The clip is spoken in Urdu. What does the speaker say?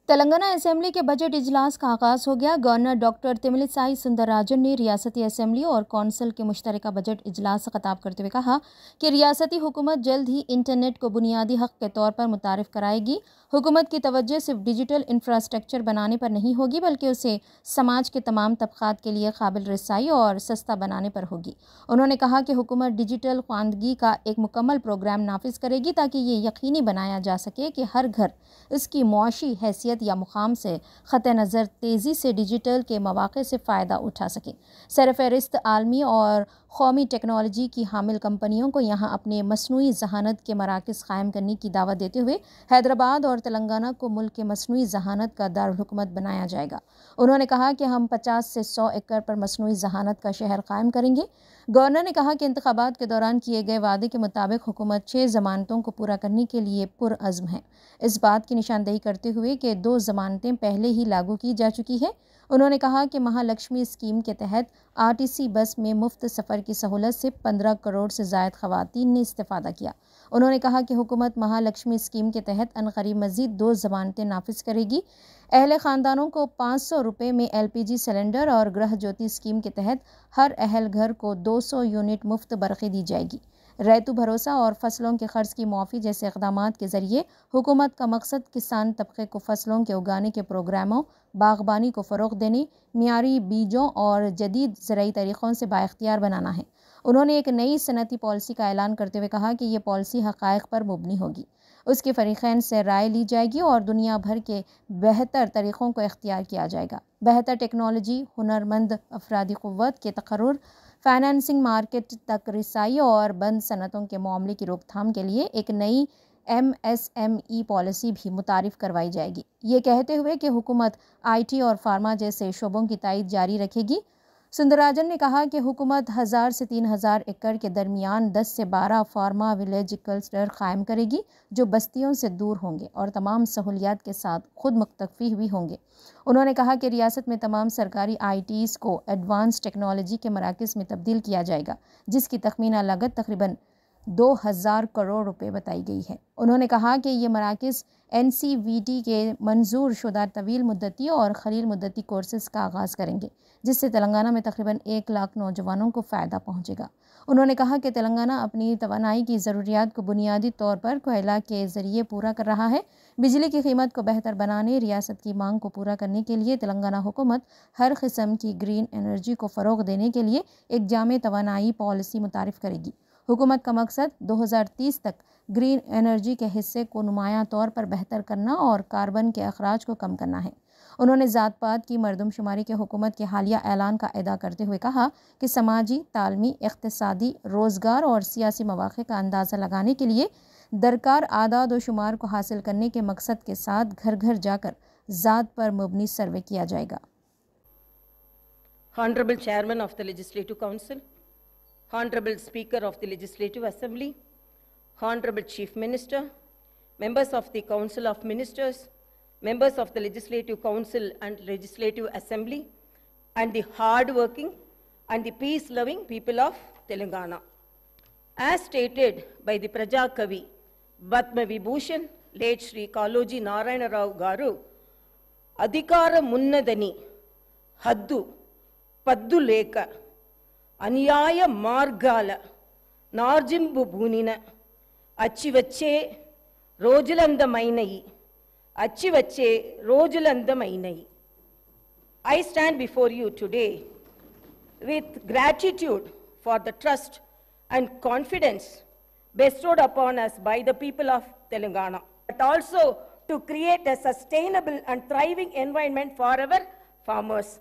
تلنگانہ اسمبلی کے بجٹ اجلاس کا آغاز ہو گیا۔ گورنر ڈاکٹر تملسائی سوندرراجن نے ریاستی اسمبلی اور کونسل کے مشترکہ بجٹ اجلاس سے خطاب کرتے ہوئے کہا کہ ریاستی حکومت جلد ہی انٹرنیٹ کو بنیادی حق کے طور پر متعارف کرائے گی۔ حکومت کی توجہ صرف ڈیجیٹل انفراسٹرکچر بنانے پر نہیں ہوگی بلکہ اسے سماج کے تمام طبقات کے لیے قابل رسائی اور سستا بنانے پر ہوگی۔ انہوں نے کہا کہ حکومت ڈیجیٹل خواندگی کا ایک مکمل پروگرام نافذ کرے گی تاکہ یہ یقینی بنایا جا سکے کہ ہر گھر اس کی معاشی حیثیت یا مقام سے قطع نظر تیزی سے ڈیجیٹل کے مواقع سے فائدہ اٹھا سکے۔ سرفہرست عالمی اور قومی ٹیکنالوجی کی حامل کمپنیوں کو یہاں اپنے مصنوعی ذہانت کے مراکز قائم کرنے کی دعوت دیتے ہوئے حیدرآباد اور تلنگانہ کو ملک کے مصنوعی ذہانت کا دارالحکومت بنایا جائے گا۔ انہوں نے کہا کہ ہم 50 سے 100 ایکڑ پر مصنوعی ذہانت کا شہر قائم کریں گے۔ گورنر نے کہا کہ انتخابات کے دوران کیے گئے وعدے کے مطابق حکومت 6 ضمانتوں کو پورا کرنے کے لیے پرعزم ہے۔ اس بات کی نشاندہی کرتے ہوئے کہ 2 ضمانتیں پہلے ہی لاگو کی جا چکی ہیں، انہوں نے کہا کہ مہالکشمی اسکیم کے تحت RTC بس میں مفت سفر کی سہولت سے 15 کروڑ سے زائد خواتین نے استفادہ کیا۔ انہوں نے کہا کہ حکومت مہالکشمی اسکیم کے تحت عنقریب مزید 2 ضمانتیں نافذ کرے گی۔ اہل خاندانوں کو 500 روپے میں LPG سلنڈر اور گرہ جیوتی اسکیم کے تحت ہر اہل گھر کو 200 یونٹ مفت برقی دی جائے گی۔ ریتو بھروسہ اور فصلوں کے قرض کی معافی جیسے اقدامات کے ذریعے حکومت کا مقصد کسان طبقے کو فصلوں کے اگانے کے پروگراموں، باغبانی کو فروغ دینے، معیاری بیجوں اور جدید زرعی طریقوں سے بااختیار بنانا ہے۔ انہوں نے ایک نئی صنعتی پالیسی کا اعلان کرتے ہوئے کہا کہ یہ پالیسی حقائق پر مبنی ہوگی، اس کے فریقین سے رائے لی جائے گی اور دنیا بھر کے بہتر طریقوں کو اختیار کیا جائے گا۔ بہتر ٹیکنالوجی، ہنرمند افرادی قوت کے تقرر، فائنانسنگ مارکیٹ تک رسائی اور بند صنعتوں کے معاملے کی روک تھام کے لیے ایک نئی MSME پالیسی بھی متعارف کروائی جائے گی۔ یہ کہتے ہوئے کہ حکومت IT اور فارما جیسے شعبوں کی تائید جاری رکھے گی، سوندرراجن نے کہا کہ حکومت 1000 سے 3000 ایکڑ کے درمیان 10 سے 12 فارما ولیج کلسٹر قائم کرے گی جو بستیوں سے دور ہوں گے اور تمام سہولیات کے ساتھ خود مکتفی بھی ہوں گے۔ انہوں نے کہا کہ ریاست میں تمام سرکاری ITs کو ایڈوانس ٹیکنالوجی کے مراکز میں تبدیل کیا جائے گا جس کی تخمینہ لاگت تقریباً 2000 کروڑ روپے بتائی گئی ہے۔ انہوں نے کہا کہ یہ مراکز NCVT کے منظور شدہ طویل مدتی اور قلیل مدتی کورسز کا آغاز کریں گے جس سے تلنگانہ میں تقریباً 1 لاکھ نوجوانوں کو فائدہ پہنچے گا۔ انہوں نے کہا کہ تلنگانہ اپنی توانائی کی ضروریات کو بنیادی طور پر کوئلہ کے ذریعے پورا کر رہا ہے۔ بجلی کی قیمت کو بہتر بنانے، ریاست کی مانگ کو پورا کرنے کے لیے تلنگانہ حکومت ہر قسم کی گرین انرجی کو فروغ دینے کے لیے ایک جامع توانائی پالیسی متعارف کرے گی۔ حکومت کا مقصد 2030 تک گرین انرجی کے حصے کو نمایاں طور پر بہتر کرنا اور کاربن کے اخراج کو کم کرنا ہے۔ انہوں نے ذات پات کی مردم شماری کے حکومت کے حالیہ اعلان کا اعادہ کرتے ہوئے کہا کہ سماجی، تعلیمی، اقتصادی، روزگار اور سیاسی مواقع کا اندازہ لگانے کے لیے درکار اعداد و شمار کو حاصل کرنے کے مقصد کے ساتھ گھر گھر جا کر ذات پر مبنی سروے کیا جائے گا۔ Honorable Chairman of the Legislative Council, Honorable Speaker of the Legislative Assembly, Honorable Chief Minister, members of the Council of Ministers, members of the Legislative Council and Legislative Assembly, and the hard-working and the peace-loving people of Telangana. As stated by the Praja Kavi, Padma Vibhushan, late Shri Kaloji Narayana Rao Garu, Adhikara Munnadani, Haddu, Paddu Leka, Anyaya Margala, Narjimbu Bhunina, Achivache, Rojalandamainai, Achivache, Rojalandamainai. I stand before you today with gratitude for the trust and confidence bestowed upon us by the people of Telangana, but also to create a sustainable and thriving environment for our farmers.